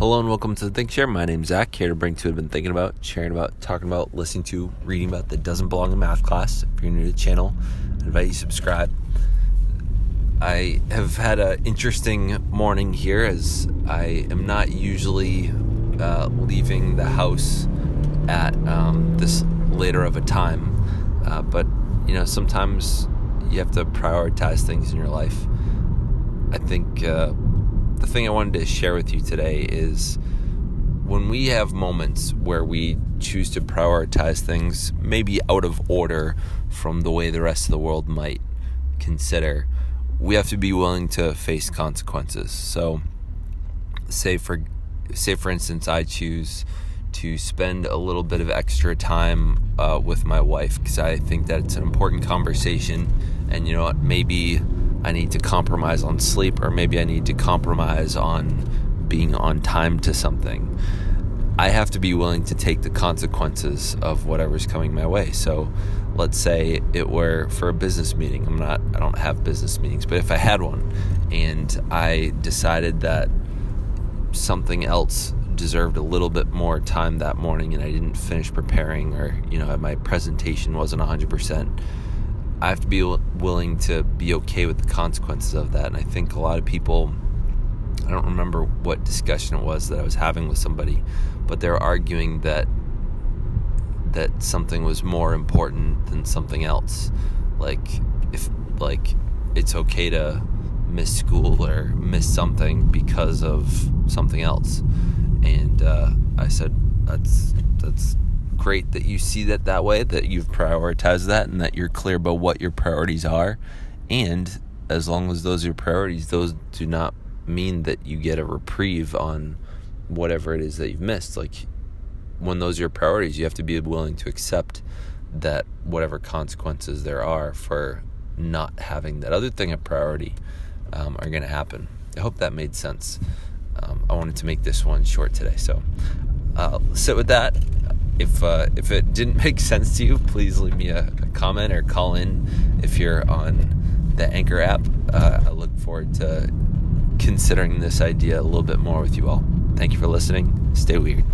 Hello and welcome to the Think Share. My name's Zach, here to bring to what I've been thinking about, sharing about, talking about, listening to, reading about that doesn't belong in math class. If you're new to the channel, I invite you to subscribe. I have had an interesting morning here as I am not usually leaving the house at this later of a time, but sometimes you have to prioritize things in your life. I think the thing I wanted to share with you today is when we have moments where we choose to prioritize things maybe out of order from the way the rest of the world might consider, we have to be willing to face consequences. So say for instance, I choose to spend a little bit of extra time with my wife because I think that it's an important conversation, and you know what, maybe I need to compromise on sleep, or maybe I need to compromise on being on time to something. I have to be willing to take the consequences of whatever's coming my way. So let's say it were for a business meeting. I don't have business meetings, but if I had one and I decided that something else deserved a little bit more time that morning and I didn't finish preparing, or my presentation wasn't 100%, I have to be willing to be okay with the consequences of that. And I think a lot of people, I don't remember what discussion it was that I was having with somebody, but they're arguing that something was more important than something else. If it's okay to miss school or miss something because of something else. And I said, that's great that you see that way, that you've prioritized that and that you're clear about what your priorities are. And as long as those are your priorities, those do not mean that you get a reprieve on whatever it is that you've missed. When those are your priorities, you have to be willing to accept that whatever consequences there are for not having that other thing a priority are going to happen. I hope that made sense. I wanted to make this one short today, so sit with that. If it didn't make sense to you, please leave me a comment or call in if you're on the Anchor app. I look forward to considering this idea a little bit more with you all. Thank you for listening. Stay weird.